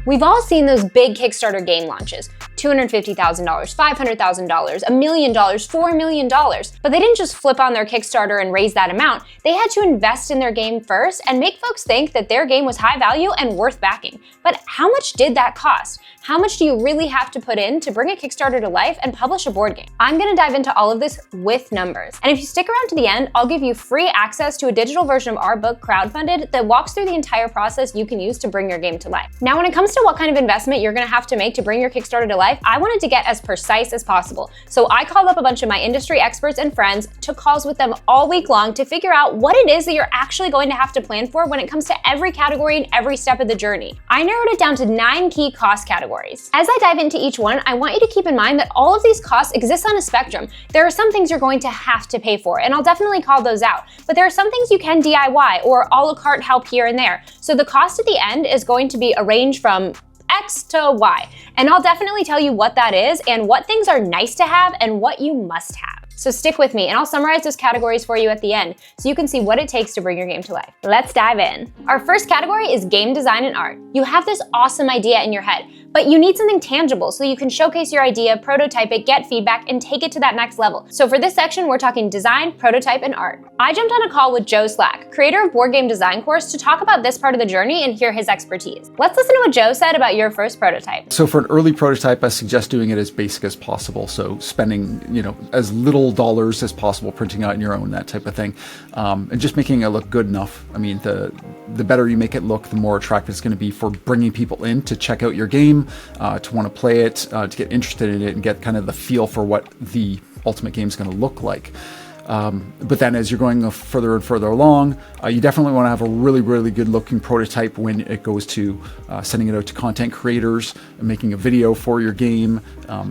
We've all seen those big Kickstarter game launches. $250,000, $500,000, $1 million, $4 million. But they didn't just flip on their Kickstarter and raise that amount. They had to invest in their game first and make folks think that their game was high value and worth backing. But how much did that cost? How much do you really have to put in to bring a Kickstarter to life and publish a board game? I'm gonna dive into all of this with numbers. And if you stick around to the end, I'll give you free access to a digital version of our book, Crowdfunded, that walks through the entire process you can use to bring your game to life. Now, when it comes to what kind of investment you're gonna have to make to bring your Kickstarter to life, I wanted to get as precise as possible. So I called up a bunch of my industry experts and friends, took calls with them all week long to figure out what it is that you're actually going to have to plan for when it comes to every category and every step of the journey. I narrowed it down to 9 key cost categories. As I dive into each one, I want you to keep in mind that all of these costs exist on a spectrum. There are some things you're going to have to pay for, and I'll definitely call those out. But there are some things you can DIY or a la carte help here and there. So the cost at the end is going to be a range from X to Y. And I'll definitely tell you what that is and what things are nice to have and what you must have. So stick with me and I'll summarize those categories for you at the end so you can see what it takes to bring your game to life. Let's dive in. Our first category is game design and art. You have this awesome idea in your head, but you need something tangible so you can showcase your idea, prototype it, get feedback, and take it to that next level. So for this section, we're talking design, prototype, and art. I jumped on a call with Joe Slack, creator of Board Game Design Course, to talk about this part of the journey and hear his expertise. Let's listen to what Joe said about your first prototype. So for an early prototype, I suggest doing it as basic as possible. So spending, as little dollars as possible, printing out on your own, that type of thing. And just making it look good enough. I mean, the better you make it look, the more attractive it's going to be for bringing people in to check out your game, to want to play it, to get interested in it and get kind of the feel for what the ultimate game is going to look like. But then as you're going further and further along, you definitely want to have a really, really good looking prototype when it goes to sending it out to content creators, making a video for your game,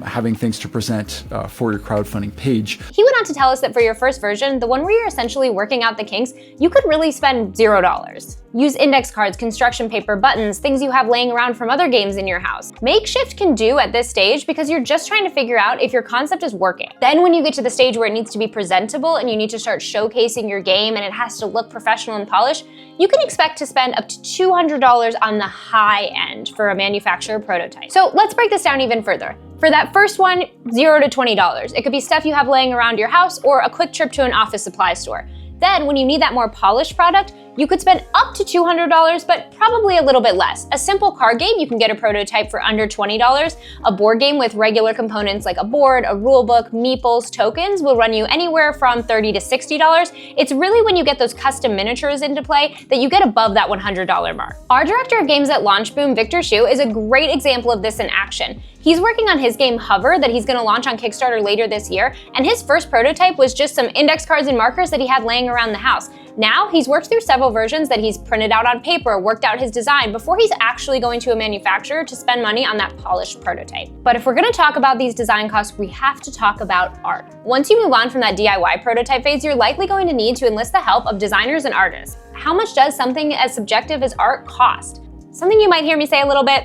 having things to present for your crowdfunding page. He went on to tell us that for your first version, the one where you're essentially working out the kinks, you could really spend $0. Use index cards, construction paper, buttons, things you have laying around from other games in your house. Makeshift can do at this stage because you're just trying to figure out if your concept is working. Then when you get to the stage where it needs to be presentable and you need to start showcasing your game and it has to look professional and polished, you can expect to spend up to $200 on the high end for a manufacturer prototype. So let's break this down even further. For that first one, $0 to $20. It could be stuff you have laying around your house or a quick trip to an office supply store. Then when you need that more polished product, you could spend up to $200, but probably a little bit less. A simple card game, you can get a prototype for under $20. A board game with regular components like a board, a rule book, meeples, tokens will run you anywhere from $30 to $60. It's really when you get those custom miniatures into play that you get above that $100 mark. Our director of games at Launch Boom, Victor Shu, is a great example of this in action. He's working on his game Hover that he's gonna launch on Kickstarter later this year, and his first prototype was just some index cards and markers that he had laying around the house. Now, he's worked through several versions that he's printed out on paper, worked out his design before he's actually going to a manufacturer to spend money on that polished prototype. But if we're gonna talk about these design costs, we have to talk about art. Once you move on from that DIY prototype phase, you're likely going to need to enlist the help of designers and artists. How much does something as subjective as art cost? Something you might hear me say a little bit,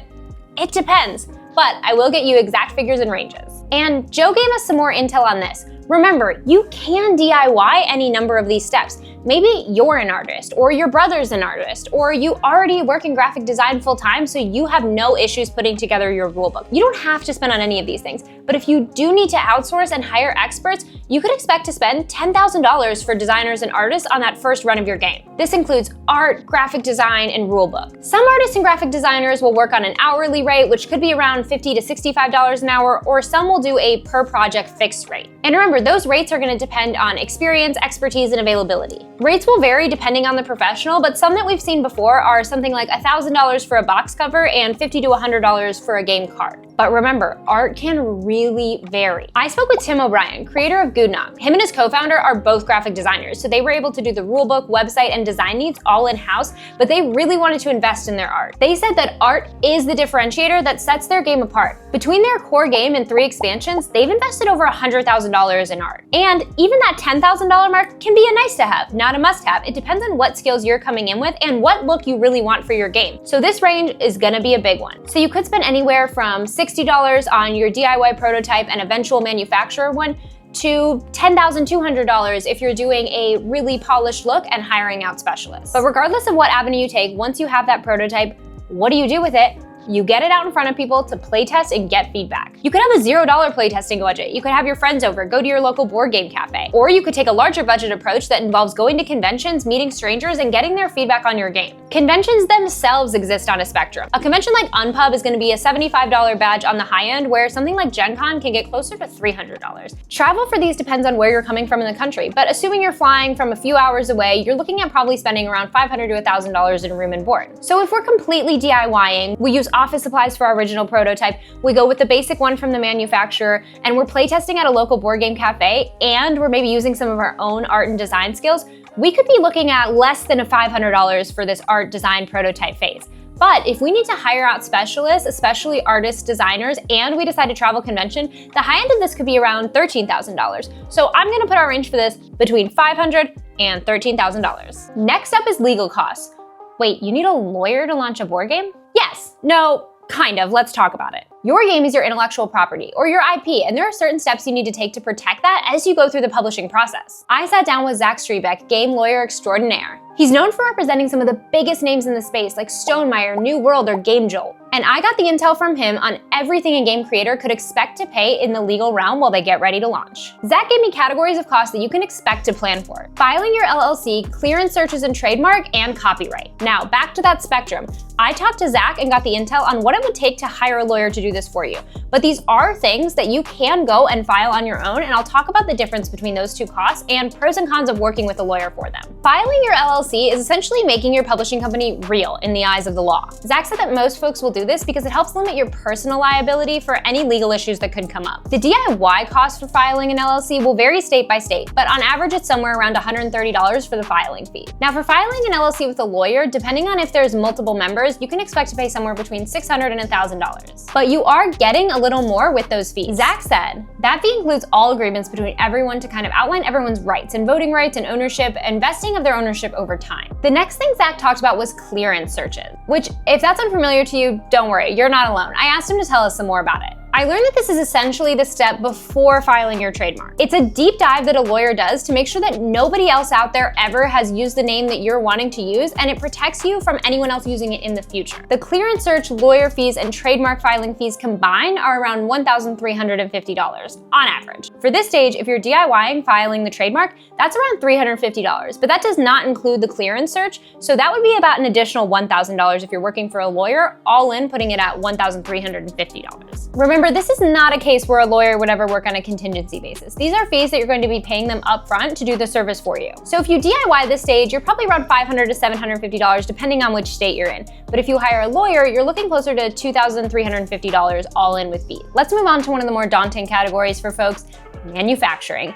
it depends, but I will get you exact figures and ranges. And Joe gave us some more intel on this. Remember, you can DIY any number of these steps. Maybe you're an artist, or your brother's an artist, or you already work in graphic design full time, so you have no issues putting together your rulebook. You don't have to spend on any of these things, but if you do need to outsource and hire experts, you could expect to spend $10,000 for designers and artists on that first run of your game. This includes art, graphic design, and rulebook. Some artists and graphic designers will work on an hourly rate, which could be around $50 to $65 an hour, or some will do a per project fixed rate. And remember, those rates are going to depend on experience, expertise, and availability. Rates will vary depending on the professional, but some that we've seen before are something like $1,000 for a box cover and $50 to $100 for a game card. But remember, art can really vary. I spoke with Tim O'Brien, creator of Goodknob. Him and his co-founder are both graphic designers, so they were able to do the rulebook, website, and design needs all in-house, but they really wanted to invest in their art. They said that art is the differentiator that sets their game apart. Between their core game and 3 expansions, they've invested over $100,000 in art. And even that $10,000 mark can be a nice to have, not a must have. It depends on what skills you're coming in with and what look you really want for your game. So this range is gonna be a big one. So you could spend anywhere from $60 on your DIY prototype and eventual manufacturer one to $10,200 if you're doing a really polished look and hiring out specialists. But regardless of what avenue you take, once you have that prototype, what do you do with it? You get it out in front of people to playtest and get feedback. You could have a $0 playtesting budget. You could have your friends over, go to your local board game cafe. Or you could take a larger budget approach that involves going to conventions, meeting strangers, and getting their feedback on your game. Conventions themselves exist on a spectrum. A convention like Unpub is going to be a $75 badge on the high end, where something like Gen Con can get closer to $300. Travel for these depends on where you're coming from in the country, but assuming you're flying from a few hours away, you're looking at probably spending around $500 to $1,000 in room and board. So if we're completely DIYing, we use office supplies for our original prototype, we go with the basic one from the manufacturer, and we're playtesting at a local board game cafe, and we're maybe using some of our own art and design skills, we could be looking at less than $500 for this art design prototype phase. But if we need to hire out specialists, especially artists, designers, and we decide to travel convention, the high end of this could be around $13,000. So I'm gonna put our range for this between $500 and $13,000. Next up is legal costs. Wait, you need a lawyer to launch a board game? Yes, no, kind of, let's talk about it. Your game is your intellectual property, or your IP, and there are certain steps you need to take to protect that as you go through the publishing process. I sat down with Zach Strebeck, game lawyer extraordinaire. He's known for representing some of the biggest names in the space like Stonemaier, New World, or Game Jolt. And I got the intel from him on everything a game creator could expect to pay in the legal realm while they get ready to launch. Zach gave me categories of costs that you can expect to plan for. Filing your LLC, clearance searches and trademark, and copyright. Now, back to that spectrum. I talked to Zach and got the intel on what it would take to hire a lawyer to do this for you. But these are things that you can go and file on your own, and I'll talk about the difference between those two costs and pros and cons of working with a lawyer for them. Filing your LLC is essentially making your publishing company real in the eyes of the law. Zach said that most folks will do this because it helps limit your personal liability for any legal issues that could come up. The DIY cost for filing an LLC will vary state by state, but on average it's somewhere around $130 for the filing fee. Now for filing an LLC with a lawyer, depending on if there's multiple members, you can expect to pay somewhere between $600 and $1,000. But you are getting a little more with those fees. Zach said that fee includes all agreements between everyone to kind of outline everyone's rights and voting rights and ownership and vesting of their ownership over time. The next thing Zach talked about was clearance searches, which if that's unfamiliar to you, don't worry, you're not alone. I asked him to tell us some more about it. I learned that this is essentially the step before filing your trademark. It's a deep dive that a lawyer does to make sure that nobody else out there ever has used the name that you're wanting to use, and it protects you from anyone else using it in the future. The clearance search, lawyer fees, and trademark filing fees combined are around $1,350 on average. For this stage, if you're DIYing filing the trademark, that's around $350, but that does not include the clearance search, so that would be about an additional $1,000 if you're working for a lawyer, all in putting it at $1,350. Remember, this is not a case where a lawyer would ever work on a contingency basis. These are fees that you're going to be paying them upfront to do the service for you. So if you DIY this stage, you're probably around $500 to $750 depending on which state you're in. But if you hire a lawyer, you're looking closer to $2,350 all in with fees. Let's move on to one of the more daunting categories for folks, manufacturing.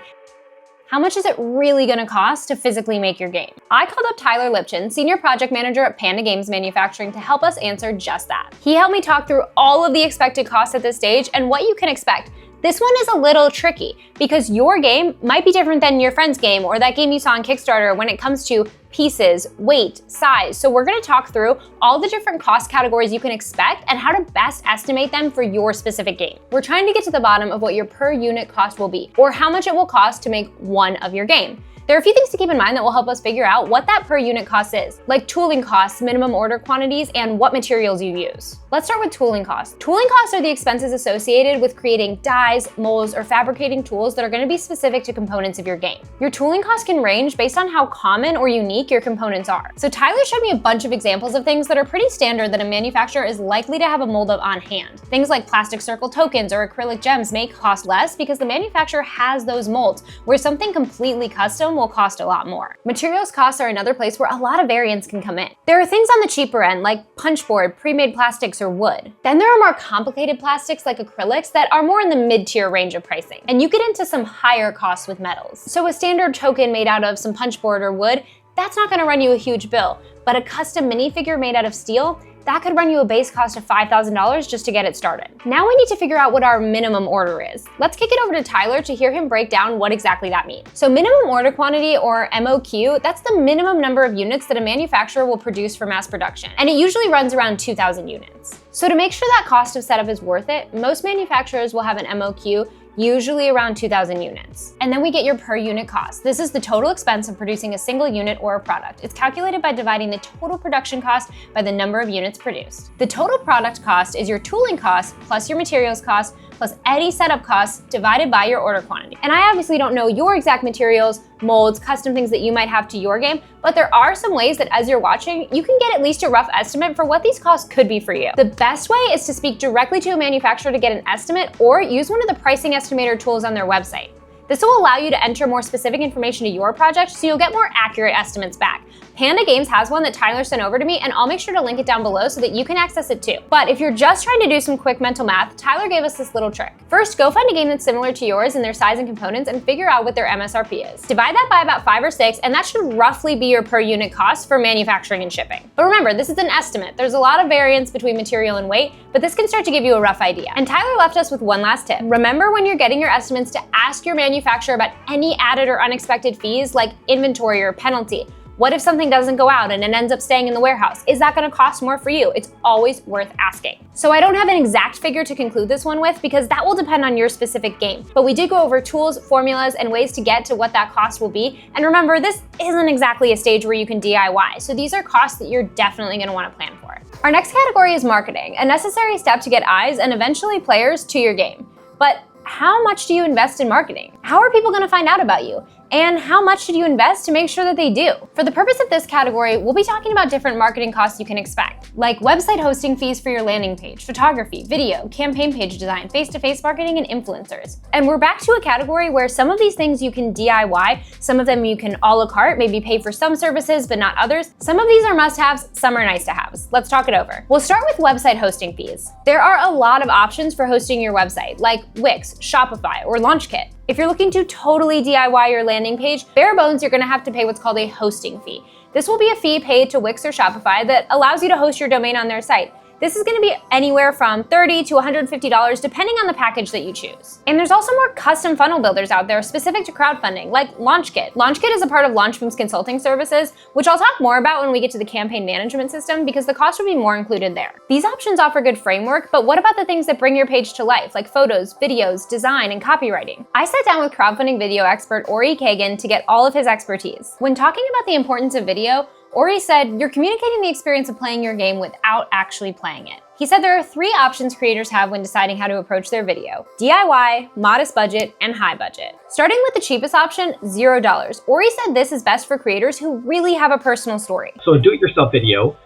How much is it really gonna cost to physically make your game? I called up Tyler Lipchin, Senior Project Manager at Panda Games Manufacturing, to help us answer just that. He helped me talk through all of the expected costs at this stage and what you can expect. This one is a little tricky because your game might be different than your friend's game or that game you saw on Kickstarter when it comes to pieces, weight, size. So we're gonna talk through all the different cost categories you can expect and how to best estimate them for your specific game. We're trying to get to the bottom of what your per unit cost will be, or how much it will cost to make one of your game. There are a few things to keep in mind that will help us figure out what that per unit cost is, like tooling costs, minimum order quantities, and what materials you use. Let's start with tooling costs. Tooling costs are the expenses associated with creating dies, molds, or fabricating tools that are going to be specific to components of your game. Your tooling costs can range based on how common or unique your components are. So Tyler showed me a bunch of examples of things that are pretty standard that a manufacturer is likely to have a mold of on hand. Things like plastic circle tokens or acrylic gems may cost less because the manufacturer has those molds, where something completely custom will cost a lot more. Materials costs are another place where a lot of variance can come in. There are things on the cheaper end like punchboard, pre-made plastics, or wood. Then there are more complicated plastics like acrylics that are more in the mid-tier range of pricing. And you get into some higher costs with metals. So a standard token made out of some punchboard or wood, that's not gonna run you a huge bill. But a custom minifigure made out of steel, that could run you a base cost of $5,000 just to get it started. Now we need to figure out what our minimum order is. Let's kick it over to Tyler to hear him break down what exactly that means. So minimum order quantity, or MOQ, that's the minimum number of units that a manufacturer will produce for mass production. And it usually runs around 2,000 units. So to make sure that cost of setup is worth it, most manufacturers will have an MOQ usually around 2,000 units. And then we get your per unit cost. This is the total expense of producing a single unit or a product. It's calculated by dividing the total production cost by the number of units produced. The total product cost is your tooling cost plus your materials cost plus any setup costs divided by your order quantity. And I obviously don't know your exact materials, molds, custom things that you might have to your game, but there are some ways that as you're watching, you can get at least a rough estimate for what these costs could be for you. The best way is to speak directly to a manufacturer to get an estimate or use one of the pricing estimator tools on their website. This will allow you to enter more specific information to your project so you'll get more accurate estimates back. Panda Games has one that Tyler sent over to me, and I'll make sure to link it down below so that you can access it too. But if you're just trying to do some quick mental math, Tyler gave us this little trick. First, go find a game that's similar to yours in their size and components and figure out what their MSRP is. Divide that by about 5 or 6, and that should roughly be your per unit cost for manufacturing and shipping. But remember, this is an estimate. There's a lot of variance between material and weight, but this can start to give you a rough idea. And Tyler left us with one last tip. Remember when you're getting your estimates to ask your manufacturer about any added or unexpected fees like inventory or penalty. What if something doesn't go out and it ends up staying in the warehouse? Is that going to cost more for you? It's always worth asking. So I don't have an exact figure to conclude this one with because that will depend on your specific game. But we did go over tools, formulas, and ways to get to what that cost will be. And remember, this isn't exactly a stage where you can DIY. So these are costs that you're definitely going to want to plan for. Our next category is marketing, a necessary step to get eyes and eventually players to your game. But how much do you invest in marketing? How are people going to find out about you? And how much should you invest to make sure that they do? For the purpose of this category, we'll be talking about different marketing costs you can expect, like website hosting fees for your landing page, photography, video, campaign page design, face-to-face marketing, and influencers. And we're back to a category where some of these things you can DIY, some of them you can a la carte, maybe pay for some services but not others. Some of these are must-haves, some are nice-to-haves. Let's talk it over. We'll start with website hosting fees. There are a lot of options for hosting your website, like Wix, Shopify, or LaunchKit. If you're looking to totally DIY your landing page, bare bones, you're gonna have to pay what's called a hosting fee. This will be a fee paid to Wix or Shopify that allows you to host your domain on their site. This is gonna be anywhere from $30 to $150 depending on the package that you choose. And there's also more custom funnel builders out there specific to crowdfunding, like LaunchKit. LaunchKit is a part of Launchboom's consulting services, which I'll talk more about when we get to the campaign management system because the cost will be more included there. These options offer good framework, but what about the things that bring your page to life, like photos, videos, design, and copywriting? I sat down with crowdfunding video expert Ori Kagan to get all of his expertise. When talking about the importance of video, Ori said, you're communicating the experience of playing your game without actually playing it. He said there are 3 options creators have when deciding how to approach their video: DIY, modest budget, and high budget. Starting with the cheapest option, $0. Ori said this is best for creators who really have a personal story. So a do-it-yourself video,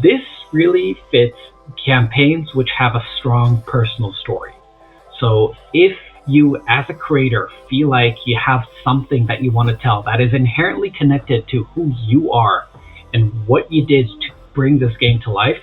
this really fits campaigns which have a strong personal story. So if you as a creator feel like you have something that you want to tell that is inherently connected to who you are and what you did to bring this game to life,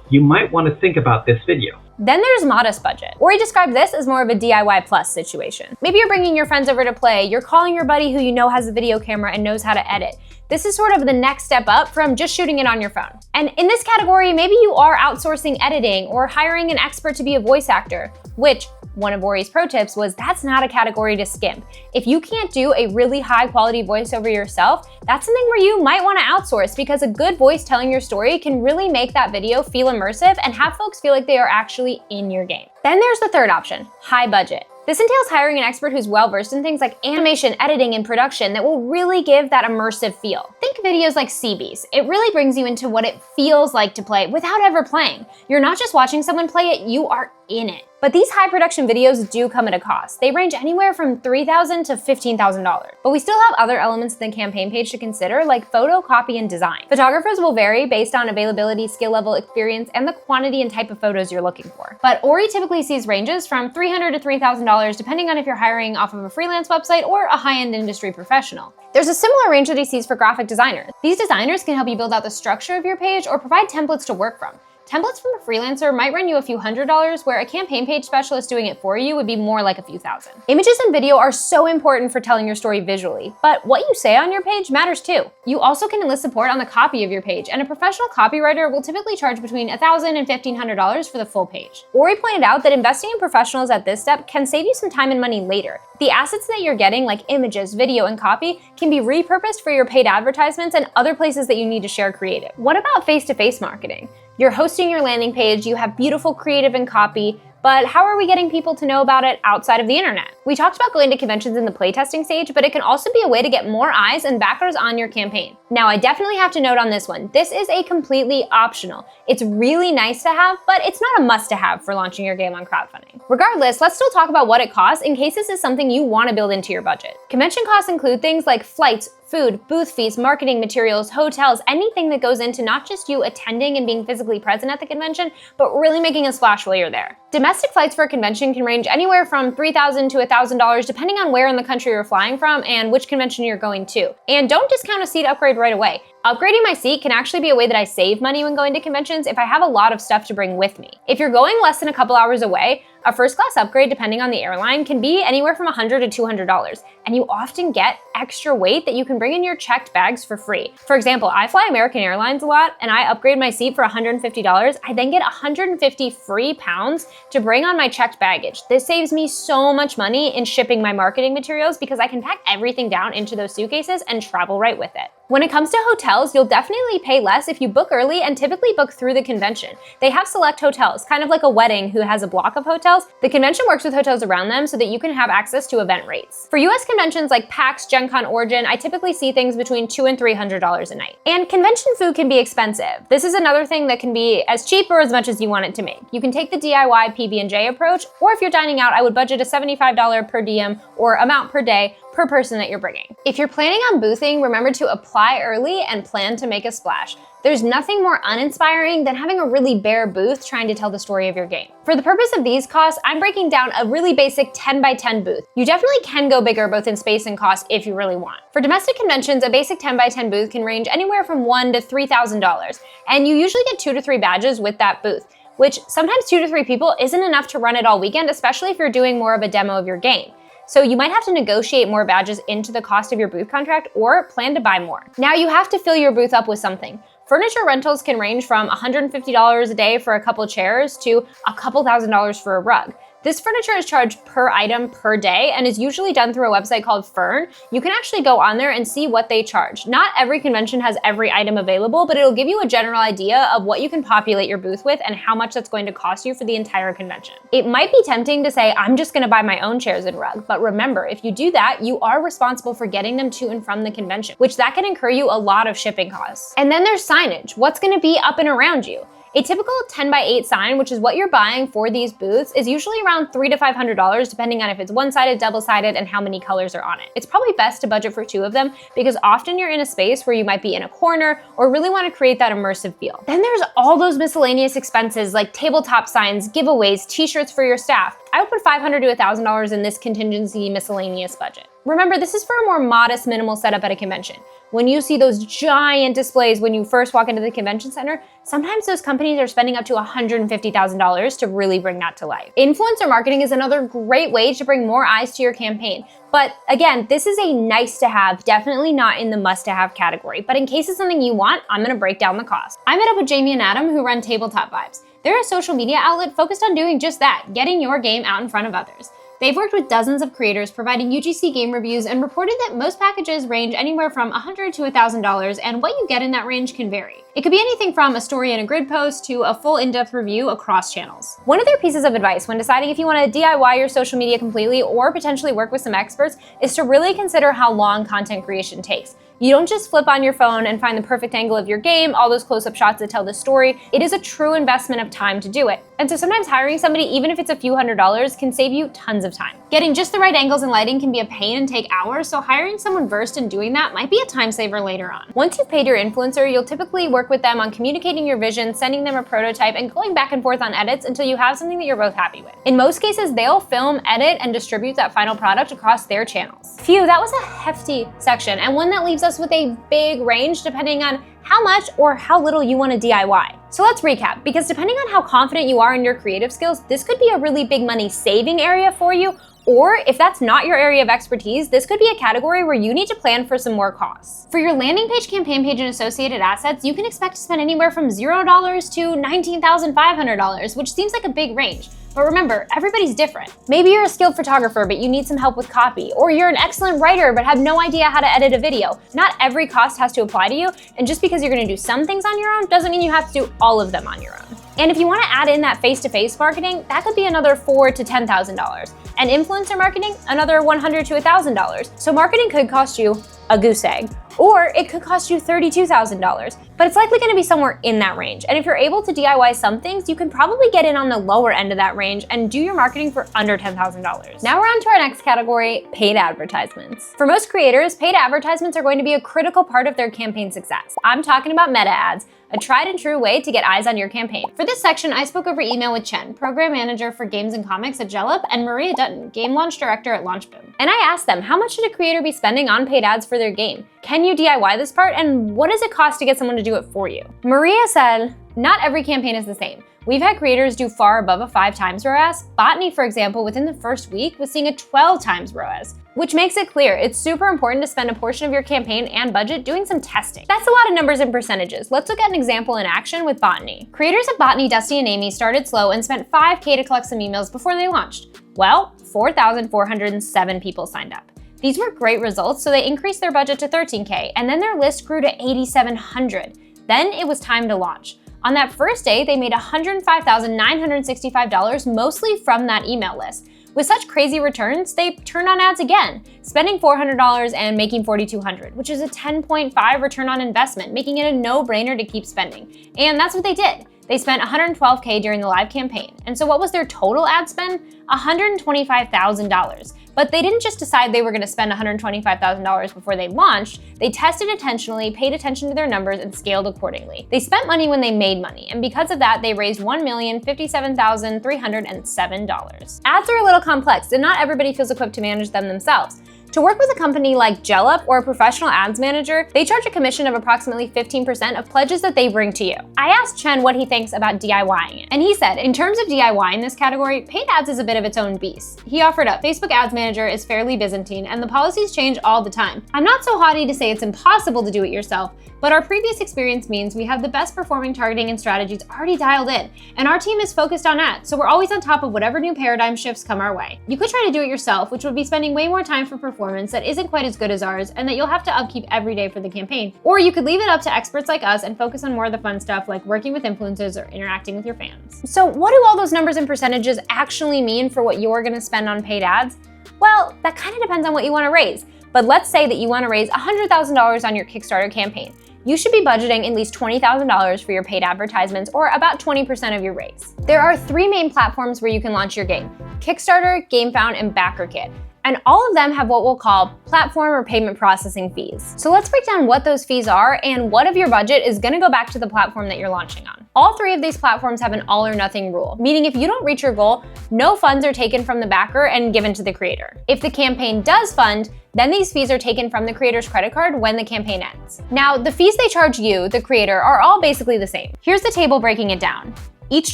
you might want to think about this video. Then there's modest budget. Ori described this as more of a DIY plus situation. Maybe you're bringing your friends over to play, you're calling your buddy who you know has a video camera and knows how to edit. This is sort of the next step up from just shooting it on your phone. And in this category, maybe you are outsourcing editing or hiring an expert to be a voice actor, which one of Ori's pro tips was that's not a category to skimp. If you can't do a really high quality voiceover yourself, that's something where you might want to outsource because a good voice telling your story can really make that video feel immersive and have folks feel like they are actually in your game. Then there's the third option, high budget. This entails hiring an expert who's well-versed in things like animation, editing, and production that will really give that immersive feel. Think videos like CBs. It really brings you into what it feels like to play without ever playing. You're not just watching someone play it, you are in it. But these high production videos do come at a cost. They range anywhere from $3,000 to $15,000. But we still have other elements in the campaign page to consider, like photo, copy, and design. Photographers will vary based on availability, skill level, experience, and the quantity and type of photos you're looking for. But Ori typically sees ranges from $300 to $3,000 depending on if you're hiring off of a freelance website or a high-end industry professional. There's a similar range that he sees for graphic designers. These designers can help you build out the structure of your page or provide templates to work from. Templates from a freelancer might run you a few $100s, where a campaign page specialist doing it for you would be more like a few thousand. Images and video are so important for telling your story visually, but what you say on your page matters too. You also can enlist support on the copy of your page, and a professional copywriter will typically charge between $1,000 and $1,500 for the full page. Ori pointed out that investing in professionals at this step can save you some time and money later. The assets that you're getting, like images, video, and copy, can be repurposed for your paid advertisements and other places that you need to share creative. What about face-to-face marketing? You're hosting your landing page, you have beautiful creative and copy, But how are we getting people to know about it outside of the internet? We talked about going to conventions in the playtesting stage, but it can also be a way to get more eyes and backers on your campaign. Now, I definitely have to note on this one, this is a completely optional. It's really nice to have, but it's not a must-to-have for launching your game on crowdfunding. Regardless, let's still talk about what it costs in case this is something you want to build into your budget. Convention costs include things like flights, food, booth fees, marketing materials, hotels, anything that goes into not just you attending and being physically present at the convention, but really making a splash while you're there. Domestic flights for a convention can range anywhere from $3,000 to $1,000 depending on where in the country you're flying from and which convention you're going to. And don't discount a seat upgrade right away. Upgrading my seat can actually be a way that I save money when going to conventions if I have a lot of stuff to bring with me. If you're going less than a couple hours away, a first class upgrade, depending on the airline, can be anywhere from $100 to $200, and you often get extra weight that you can bring in your checked bags for free. For example, I fly American Airlines a lot, and I upgrade my seat for $150. I then get 150 free pounds to bring on my checked baggage. This saves me so much money in shipping my marketing materials because I can pack everything down into those suitcases and travel right with it. When it comes to hotels, you'll definitely pay less if you book early and typically book through the convention. They have select hotels, kind of like a wedding who has a block of hotels. The convention works with hotels around them so that you can have access to event rates. For US conventions like PAX, Gen Con, Origin, I typically see things between $200 and $300 a night. And convention food can be expensive. This is another thing that can be as cheap or as much as you want it to make. You can take the DIY PB&J approach, or if you're dining out, I would budget a $75 per diem or amount per day per person that you're bringing. If you're planning on boothing, remember to apply early and plan to make a splash. There's nothing more uninspiring than having a really bare booth trying to tell the story of your game. For the purpose of these costs, I'm breaking down a really basic 10 by 10 booth. You definitely can go bigger both in space and cost if you really want. For domestic conventions, a basic 10 by 10 booth can range anywhere from $1,000 to $3,000, and you usually get 2 to 3 badges with that booth, which sometimes 2 to 3 people isn't enough to run it all weekend, especially if you're doing more of a demo of your game. So you might have to negotiate more badges into the cost of your booth contract or plan to buy more. Now you have to fill your booth up with something. Furniture rentals can range from $150 a day for a couple chairs to a couple $1,000s for a rug. This furniture is charged per item per day and is usually done through a website called Fern. You can actually go on there and see what they charge. Not every convention has every item available, but it'll give you a general idea of what you can populate your booth with and how much that's going to cost you for the entire convention. It might be tempting to say, I'm just gonna buy my own chairs and rug, but remember, if you do that, you are responsible for getting them to and from the convention, which that can incur you a lot of shipping costs. And then there's signage. What's gonna be up and around you? A typical 10 by 8 sign, which is what you're buying for these booths, is usually around $300 to $500 depending on if it's one-sided, double-sided, and how many colors are on it. It's probably best to budget for 2 of them because often you're in a space where you might be in a corner or really want to create that immersive feel. Then there's all those miscellaneous expenses like tabletop signs, giveaways, t-shirts for your staff. I would put $500 to $1,000 in this contingency miscellaneous budget. Remember, this is for a more modest, minimal setup at a convention. When you see those giant displays when you first walk into the convention center, sometimes those companies are spending up to $150,000 to really bring that to life. Influencer marketing is another great way to bring more eyes to your campaign. But again, this is a nice to have, definitely not in the must to have category. But in case it's something you want, I'm gonna break down the cost. I met up with Jamie and Adam who run Tabletop Vibes. They're a social media outlet focused on doing just that, getting your game out in front of others. They've worked with dozens of creators providing UGC game reviews and reported that most packages range anywhere from $100 to $1,000, and what you get in that range can vary. It could be anything from a story and a grid post to a full in-depth review across channels. One of their pieces of advice when deciding if you want to DIY your social media completely or potentially work with some experts is to really consider how long content creation takes. You don't just flip on your phone and find the perfect angle of your game, all those close-up shots that tell the story. It is a true investment of time to do it. And so sometimes hiring somebody, even if it's a few $100s, can save you tons of time. Getting just the right angles and lighting can be a pain and take hours, so hiring someone versed in doing that might be a time saver later on. Once you've paid your influencer, you'll typically work with them on communicating your vision, sending them a prototype, and going back and forth on edits until you have something that you're both happy with. In most cases, they'll film, edit, and distribute that final product across their channels. Phew, that was a hefty section, and one that leaves us with a big range depending on how much or how little you want to DIY. So let's recap, because depending on how confident you are in your creative skills, this could be a really big money saving area for you, or if that's not your area of expertise, this could be a category where you need to plan for some more costs. For your landing page, campaign page, and associated assets, you can expect to spend anywhere from $0 to $19,500, which seems like a big range. But remember, everybody's different. Maybe you're a skilled photographer, but you need some help with copy, or you're an excellent writer, but have no idea how to edit a video. Not every cost has to apply to you, and just because you're gonna do some things on your own doesn't mean you have to do all of them on your own. And if you want to add in that face-to-face marketing, that could be another $4,000 to $10,000. And influencer marketing, another $100 to $1,000. So marketing could cost you a goose egg, or it could cost you $32,000, but it's likely going to be somewhere in that range. And if you're able to DIY some things, you can probably get in on the lower end of that range and do your marketing for under $10,000. Now we're on to our next category, paid advertisements. For most creators, paid advertisements are going to be a critical part of their campaign success. I'm talking about meta ads, a tried and true way to get eyes on your campaign. For this section, I spoke over email with Chen, program manager for games and comics at Jellup, and Maria Dutton, game launch director at LaunchBoom. And I asked them, how much should a creator be spending on paid ads for their game? Can you DIY this part? And what does it cost to get someone to do it for you? Maria said, not every campaign is the same. We've had creators do far above a 5 times ROAS. Botany, for example, within the first week was seeing a 12 times ROAS, which makes it clear it's super important to spend a portion of your campaign and budget doing some testing. That's a lot of numbers and percentages. Let's look at an example in action with Botany. Creators at Botany, Dusty and Amy started slow and spent $5,000 to collect some emails before they launched. Well, 4,407 people signed up. These were great results, so they increased their budget to $13,000, and then their list grew to 8,700. Then it was time to launch. On that first day, they made $105,965, mostly from that email list. With such crazy returns, they turned on ads again, spending $400 and making $4,200, which is a 10.5 return on investment, making it a no-brainer to keep spending. And that's what they did. They spent $112,000 during the live campaign. And so what was their total ad spend? $125,000. But they didn't just decide they were going to spend $125,000 before they launched. They tested intentionally, paid attention to their numbers, and scaled accordingly. They spent money when they made money, and because of that, they raised $1,057,307. Ads are a little complex, and not everybody feels equipped to manage them themselves. To work with a company like Jellup or a professional ads manager, they charge a commission of approximately 15% of pledges that they bring to you. I asked Chen what he thinks about DIYing it, and he said, in terms of DIY in this category, paid ads is a bit of its own beast. He offered up, Facebook Ads Manager is fairly Byzantine, and the policies change all the time. I'm not so haughty to say it's impossible to do it yourself, but our previous experience means we have the best performing targeting and strategies already dialed in, and our team is focused on ads, so we're always on top of whatever new paradigm shifts come our way. You could try to do it yourself, which would be spending way more time for performance that isn't quite as good as ours and that you'll have to upkeep every day for the campaign. Or you could leave it up to experts like us and focus on more of the fun stuff like working with influencers or interacting with your fans. So what do all those numbers and percentages actually mean for what you're gonna spend on paid ads? Well, that kind of depends on what you want to raise. But let's say that you want to raise $100,000 on your Kickstarter campaign. You should be budgeting at least $20,000 for your paid advertisements, or about 20% of your raise. There are 3 main platforms where you can launch your game: Kickstarter, GameFound, and BackerKit. And all of them have what we'll call platform or payment processing fees. So let's break down what those fees are and what of your budget is gonna go back to the platform that you're launching on. All 3 of these platforms have an all or nothing rule, meaning if you don't reach your goal, no funds are taken from the backer and given to the creator. If the campaign does fund, then these fees are taken from the creator's credit card when the campaign ends. Now, the fees they charge you, the creator, are all basically the same. Here's the table breaking it down. Each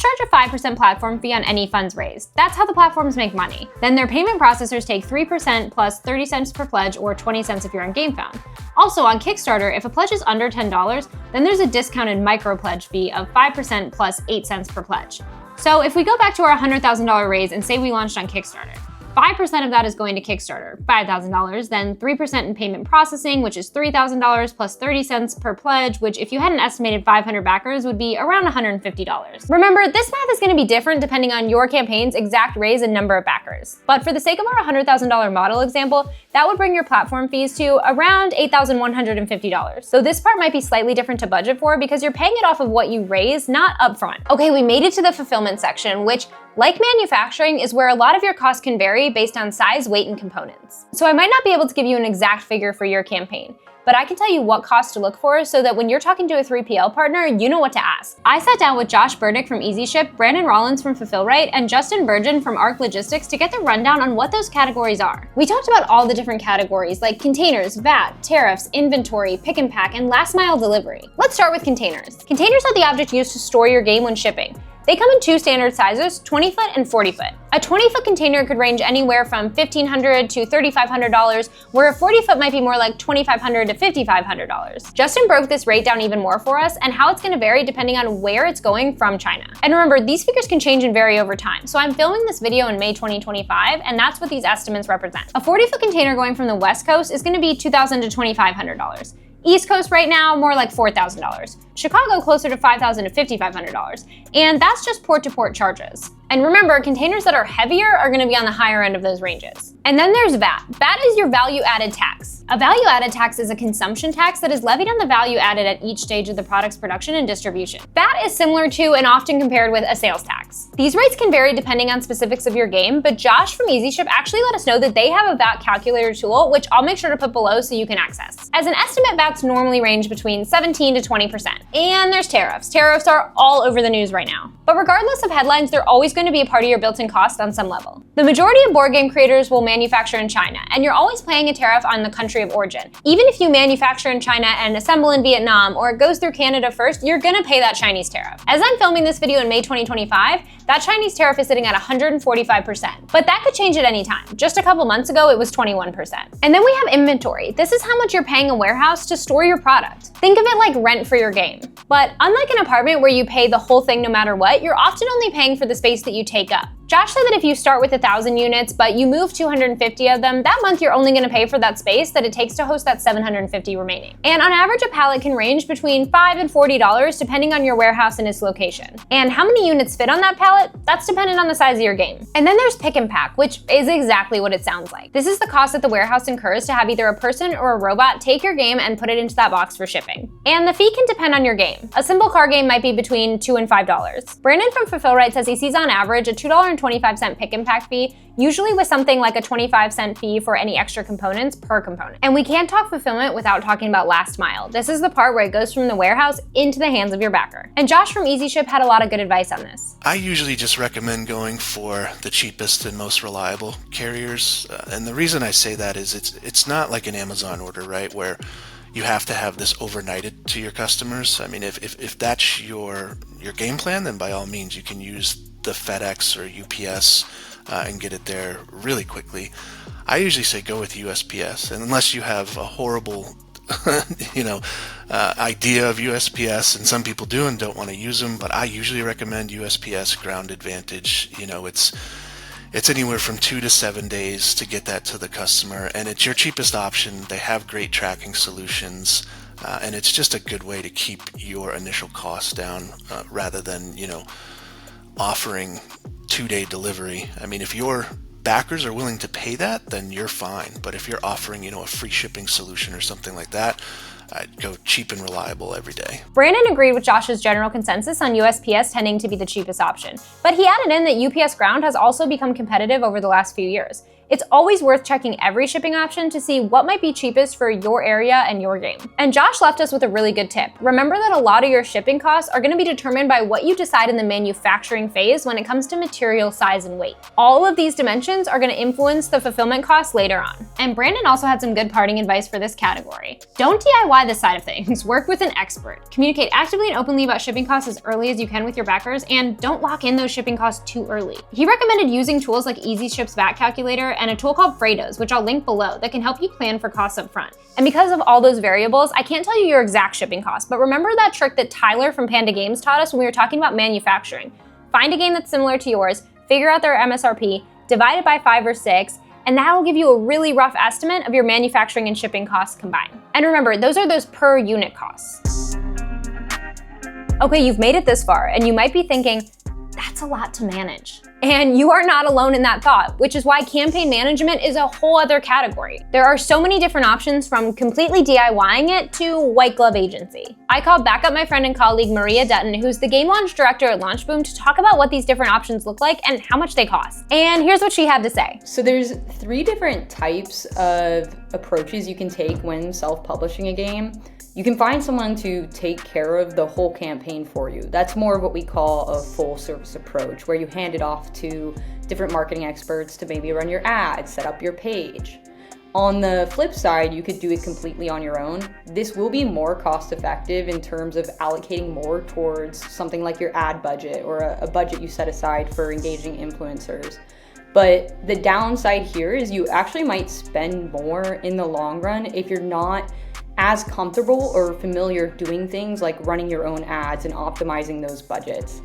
charge a 5% platform fee on any funds raised. That's how the platforms make money. Then their payment processors take 3% plus 30 cents per pledge, or 20 cents if you're on GameFound. Also on Kickstarter, if a pledge is under $10, then there's a discounted micro pledge fee of 5% plus 8 cents per pledge. So if we go back to our $100,000 raise and say we launched on Kickstarter, 5% of that is going to Kickstarter, $5,000, then 3% in payment processing, which is $3,000 plus 30 cents per pledge, which if you had an estimated 500 backers would be around $150. Remember, this math is gonna be different depending on your campaign's exact raise and number of backers. But for the sake of our $100,000 model example, that would bring your platform fees to around $8,150. So this part might be slightly different to budget for because you're paying it off of what you raise, not upfront. Okay, we made it to the fulfillment section, which, like manufacturing, is where a lot of your costs can vary based on size, weight, and components. So I might not be able to give you an exact figure for your campaign, but I can tell you what costs to look for so that when you're talking to a 3PL partner, you know what to ask. I sat down with Josh Burdick from EasyShip, Brandon Rollins from Fulfillrite, and Justin Burgeon from Arc Logistics to get the rundown on what those categories are. We talked about all the different categories like containers, VAT, tariffs, inventory, pick and pack, and last mile delivery. Let's start with containers. Containers are the object used to store your game when shipping. They come in 2 standard sizes, 20-foot and 40-foot. A 20-foot container could range anywhere from $1,500 to $3,500, where a 40-foot might be more like $2,500 to $5,500. Justin broke this rate down even more for us and how it's gonna vary depending on where it's going from China. And remember, these figures can change and vary over time. So I'm filming this video in May 2025, and that's what these estimates represent. A 40-foot container going from the West Coast is gonna be $2,000 to $2,500. East Coast right now, more like $4,000. Chicago closer to $5,000 to $5,500. And that's just port-to-port charges. And remember, containers that are heavier are going to be on the higher end of those ranges. And then there's VAT. VAT is your value-added tax. A value-added tax is a consumption tax that is levied on the value added at each stage of the product's production and distribution. VAT is similar to and often compared with a sales tax. These rates can vary depending on specifics of your game, but Josh from EasyShip actually let us know that they have a VAT calculator tool, which I'll make sure to put below so you can access. As an estimate, VATs normally range between 17 to 20%. And there's tariffs. Tariffs are all over the news right now. But regardless of headlines, they're always going to be a part of your built-in cost on some level. The majority of board game creators will manufacture in China, and you're always paying a tariff on the country of origin. Even if you manufacture in China and assemble in Vietnam, or it goes through Canada first, you're gonna pay that Chinese tariff. As I'm filming this video in May 2025, that Chinese tariff is sitting at 145%. But that could change at any time. Just a couple months ago, it was 21%. And then we have inventory. This is how much you're paying a warehouse to store your product. Think of it like rent for your game. But unlike an apartment where you pay the whole thing no matter what, you're often only paying for the space that you take up. Josh said that if you start with 1,000 units, but you move 250 of them, that month you're only gonna pay for that space that it takes to host that 750 remaining. And on average, a pallet can range between $5 and $40 depending on your warehouse and its location. And how many units fit on that pallet? That's dependent on the size of your game. And then there's pick and pack, which is exactly what it sounds like. This is the cost that the warehouse incurs to have either a person or a robot take your game and put it into that box for shipping. And the fee can depend on your game. A simple car game might be between $2 and $5. Brandon from Fulfill Right says he sees on average a $2.25 pick and pack fee, usually with something like a 25-cent fee for any extra components per component. And we can't talk fulfillment without talking about last mile. This is the part where it goes from the warehouse into the hands of your backer. And Josh from EasyShip had a lot of good advice on this. I usually just recommend going for the cheapest and most reliable carriers. And the reason I say that is it's not like an Amazon order, right? Where you have to have this overnighted to your customers. I mean, if that's your game plan, then by all means you can use the FedEx or UPS and get it there really quickly. I usually say go with USPS, and unless you have a horrible idea of USPS, and some people do and don't want to use them, but I usually recommend USPS Ground Advantage. It's anywhere from 2 to 7 days to get that to the customer, and it's your cheapest option. They have great tracking solutions, and it's just a good way to keep your initial costs down rather than, offering 2-day delivery. I mean, if your backers are willing to pay that, then you're fine. But if you're offering, a free shipping solution or something like that, I'd go cheap and reliable every day. Brandon agreed with Josh's general consensus on USPS tending to be the cheapest option, but he added in that UPS Ground has also become competitive over the last few years. It's always worth checking every shipping option to see what might be cheapest for your area and your game. And Josh left us with a really good tip. Remember that a lot of your shipping costs are going to be determined by what you decide in the manufacturing phase when it comes to material size and weight. All of these dimensions are going to influence the fulfillment costs later on. And Brandon also had some good parting advice for this category. Don't DIY this side of things. Work with an expert. Communicate actively and openly about shipping costs as early as you can with your backers, and don't lock in those shipping costs too early. He recommended using tools like EasyShip's VAT calculator and a tool called Freightos, which I'll link below, that can help you plan for costs up front. And because of all those variables, I can't tell you your exact shipping cost, but remember that trick that Tyler from Panda Games taught us when we were talking about manufacturing. Find a game that's similar to yours, figure out their MSRP, divide it by 5 or 6, and that'll give you a really rough estimate of your manufacturing and shipping costs combined. And remember, those are those per unit costs. Okay, you've made it this far, and you might be thinking, that's a lot to manage. And you are not alone in that thought, which is why campaign management is a whole other category. There are so many different options, from completely DIYing it to white glove agency. I called back up my friend and colleague Maria Dutton, who's the game launch director at LaunchBoom, to talk about what these different options look like and how much they cost. And here's what she had to say. So there's 3 different types of approaches you can take when self-publishing a game. You can find someone to take care of the whole campaign for you. That's more of what we call a full service approach, where you hand it off to different marketing experts to maybe run your ads, set up your page. On the flip side, you could do it completely on your own. This will be more cost effective in terms of allocating more towards something like your ad budget or a budget you set aside for engaging influencers. But the downside here is you actually might spend more in the long run if you're not as comfortable or familiar doing things like running your own ads and optimizing those budgets.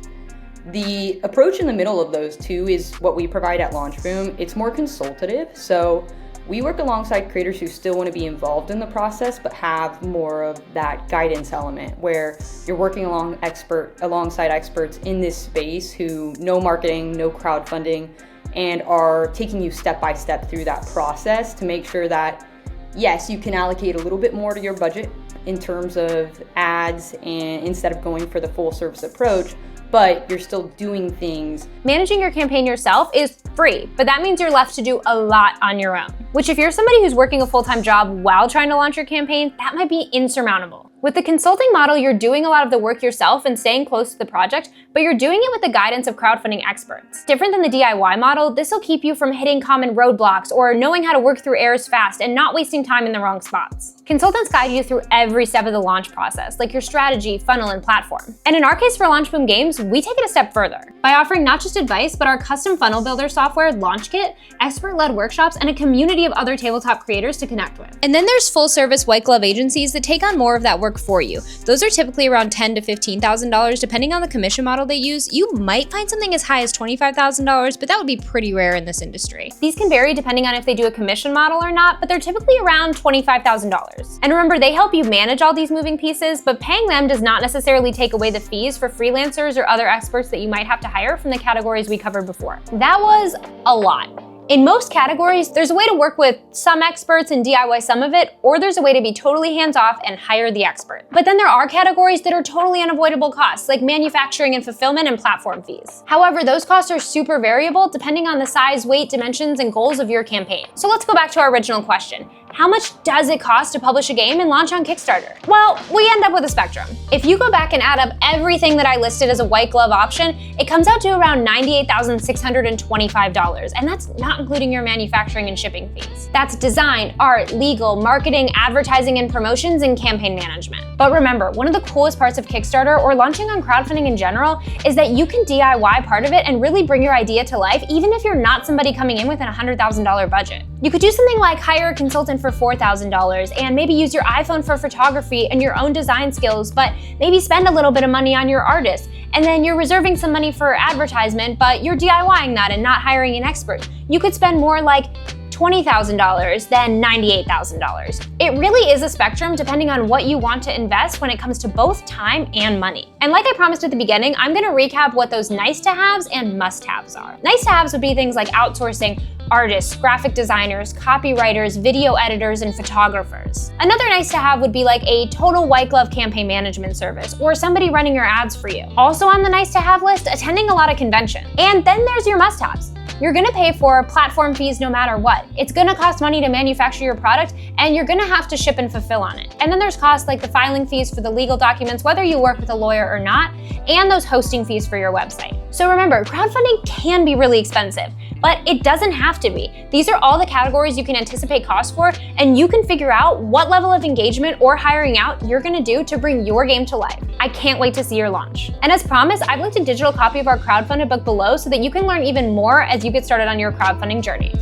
The approach in the middle of those two is what we provide at LaunchBoom. It's more consultative, so We work alongside creators who still want to be involved in the process, but have more of that guidance element where you're working alongside experts in this space who know marketing, know crowdfunding, and are taking you step by step through that process to make sure that, yes, you can allocate a little bit more to your budget in terms of ads and instead of going for the full service approach, but you're still doing things. Managing your campaign yourself is free, but that means you're left to do a lot on your own. Which, if you're somebody who's working a full-time job while trying to launch your campaign, that might be insurmountable. With the consulting model, you're doing a lot of the work yourself and staying close to the project, but you're doing it with the guidance of crowdfunding experts. Different than the DIY model, this will keep you from hitting common roadblocks or knowing how to work through errors fast and not wasting time in the wrong spots. Consultants guide you through every step of the launch process, like your strategy, funnel, and platform. And in our case for Launch Boom Games, we take it a step further by offering not just advice, but our custom funnel builder software, LaunchKit, expert-led workshops, and a community of other tabletop creators to connect with. And then there's full-service white glove agencies that take on more of that work for you. Those are typically around $10,000 to $15,000, depending on the commission model they use. You might find something as high as $25,000, but that would be pretty rare in this industry. These can vary depending on if they do a commission model or not, but they're typically around $25,000. And remember, they help you manage all these moving pieces, but paying them does not necessarily take away the fees for freelancers or other experts that you might have to hire from the categories we covered before. That was a lot. In most categories, there's a way to work with some experts and DIY some of it, or there's a way to be totally hands-off and hire the expert. But then there are categories that are totally unavoidable costs, like manufacturing and fulfillment and platform fees. However, those costs are super variable depending on the size, weight, dimensions, and goals of your campaign. So let's go back to our original question. How much does it cost to publish a game and launch on Kickstarter? Well, we end up with a spectrum. If you go back and add up everything that I listed as a white glove option, it comes out to around $98,625, and that's not including your manufacturing and shipping fees. That's design, art, legal, marketing, advertising and promotions, and campaign management. But remember, one of the coolest parts of Kickstarter or launching on crowdfunding in general is that you can DIY part of it and really bring your idea to life, even if you're not somebody coming in with a $100,000 budget. You could do something like hire a consultant for $4,000 and maybe use your iPhone for photography and your own design skills, but maybe spend a little bit of money on your artist. And then you're reserving some money for advertisement, but you're DIYing that and not hiring an expert. You could spend more like $20,000 than $98,000. It really is a spectrum depending on what you want to invest when it comes to both time and money. And like I promised at the beginning, I'm gonna recap what those nice to haves and must haves are. Nice to haves would be things like outsourcing artists, graphic designers, copywriters, video editors, and photographers. Another nice to have would be like a total white glove campaign management service or somebody running your ads for you. Also on the nice to have list, attending a lot of conventions. And then there's your must haves. You're gonna pay for platform fees no matter what. It's gonna cost money to manufacture your product, and you're gonna have to ship and fulfill on it. And then there's costs like the filing fees for the legal documents, whether you work with a lawyer or not, and those hosting fees for your website. So remember, crowdfunding can be really expensive, but it doesn't have to be. These are all the categories you can anticipate costs for, and you can figure out what level of engagement or hiring out you're gonna do to bring your game to life. I can't wait to see your launch. And as promised, I've linked a digital copy of our crowdfunded book below so that you can learn even more as you get started on your crowdfunding journey.